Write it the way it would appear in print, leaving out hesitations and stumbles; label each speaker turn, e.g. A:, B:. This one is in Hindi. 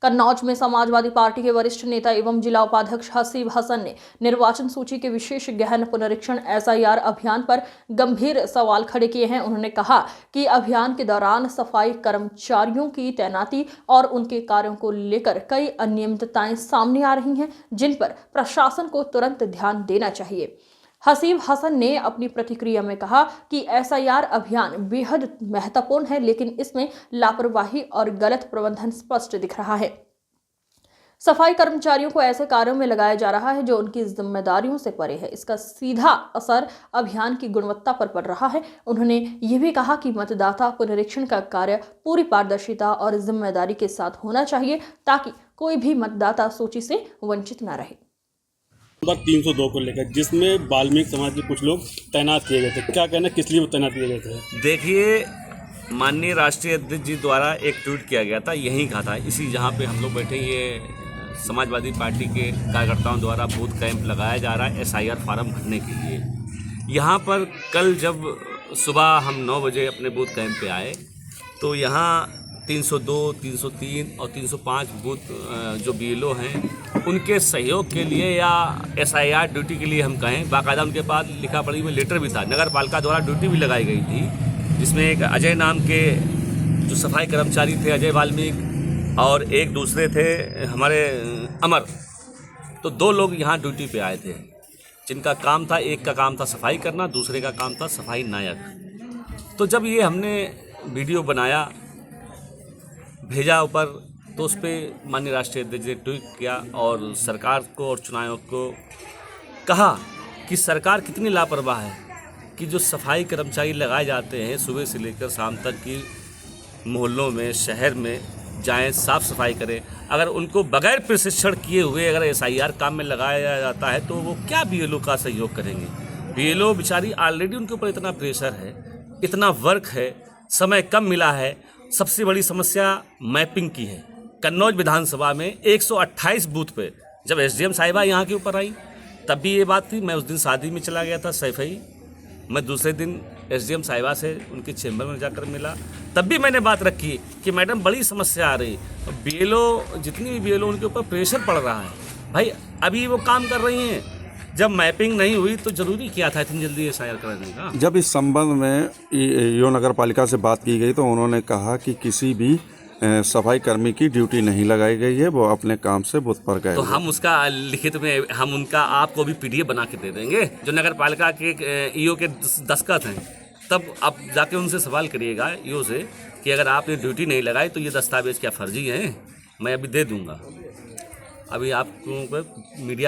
A: कन्नौज में समाजवादी पार्टी के वरिष्ठ नेता एवं जिला उपाध्यक्ष हसीब हसन ने निर्वाचन सूची के विशेष गहन पुनरीक्षण SIR अभियान पर गंभीर सवाल खड़े किए हैं। उन्होंने कहा कि अभियान के दौरान सफाई कर्मचारियों की तैनाती और उनके कार्यों को लेकर कई अनियमितताएं सामने आ रही हैं, जिन पर प्रशासन को तुरंत ध्यान देना चाहिए। हसीब हसन ने अपनी प्रतिक्रिया में कहा कि SIR अभियान बेहद महत्वपूर्ण है, लेकिन इसमें लापरवाही और गलत प्रबंधन स्पष्ट दिख रहा है। सफाई कर्मचारियों को ऐसे कार्यों में लगाया जा रहा है जो उनकी जिम्मेदारियों से परे है। इसका सीधा असर अभियान की गुणवत्ता पर पड़ रहा है। उन्होंने ये भी कहा कि मतदाता पुनरीक्षण का कार्य पूरी पारदर्शिता और जिम्मेदारी के साथ होना चाहिए, ताकि कोई भी मतदाता सूची से वंचित न रहे।
B: नंबर 302 को लेकर, जिसमें वाल्मीकि समाज के कुछ लोग तैनात किए गए थे, क्या कहना, किस लिए तैनात किए गए थे?
C: देखिए, माननीय राष्ट्रीय अध्यक्ष जी द्वारा एक ट्वीट किया गया था, यही कहा था, इसी जहाँ पे हम लोग बैठे, ये समाजवादी पार्टी के कार्यकर्ताओं द्वारा बूथ कैंप लगाया जा रहा है SIR फार्म भरने के लिए। यहाँ पर कल जब सुबह हम 9 बजे अपने बूथ कैंप पे आए तो यहाँ 302, 303 और 305 बूथ जो BLO हैं उनके सहयोग के लिए या SIR ड्यूटी के लिए हम कहें, बाकायदा उनके पास लिखा पढ़ी में लेटर भी था। नगर पालिका द्वारा ड्यूटी भी लगाई गई थी, जिसमें एक अजय नाम के जो सफाई कर्मचारी थे, अजय वाल्मीकि, और एक दूसरे थे हमारे अमर। तो 2 लोग यहाँ ड्यूटी पे आए थे, जिनका काम था, एक का काम था सफाई करना, दूसरे का काम था सफाई नायक। तो जब ये हमने वीडियो बनाया, भेजा ऊपर, तो उस पर माननीय राष्ट्रीय अध्यक्ष ने ट्वीट किया और सरकार को और चुनाव आयोग को कहा कि सरकार कितनी लापरवाह है कि जो सफाई कर्मचारी लगाए जाते हैं सुबह से लेकर शाम तक की मोहल्लों में, शहर में जाएं, साफ़ सफाई करें। अगर उनको बगैर प्रशिक्षण किए हुए अगर SIR काम में लगाया जाता है तो वो क्या BLO का सहयोग करेंगे? BLO बेचारी ऑलरेडी उनके ऊपर इतना प्रेशर है, इतना वर्क है, समय कम मिला है। सबसे बड़ी समस्या मैपिंग की है। कन्नौज विधानसभा में 128 बूथ पे जब SDM साहिबा यहाँ के ऊपर आई तब भी ये बात थी। मैं उस दिन शादी में चला गया था सैफई, मैं दूसरे दिन SDM साहिबा से उनके चेंबर में जाकर मिला, तब भी मैंने बात रखी कि मैडम बड़ी समस्या आ रही, BLO जितनी भी BLO उनके ऊपर प्रेशर पड़ रहा है। भाई अभी वो काम कर रही हैं, जब मैपिंग नहीं हुई तो जरूरी क्या था इतनी जल्दी SIR कराने का?
D: जब इस संबंध में यो नगर पालिका से बात की गई तो उन्होंने कहा कि किसी भी सफाई कर्मी की ड्यूटी नहीं लगाई गई है, वो अपने काम से बूथ पर गए।
C: तो हम उसका लिखित में हम उनका आपको भी PDF बना के दे देंगे, जो नगर पालिका के EO के दस्तखत हैं। तब आप जाके उनसे सवाल करिएगा EO से कि अगर आपने ड्यूटी नहीं लगाई तो ये दस्तावेज क्या फर्जी हैं? मैं अभी दे दूंगा। अभी आपको मीडिया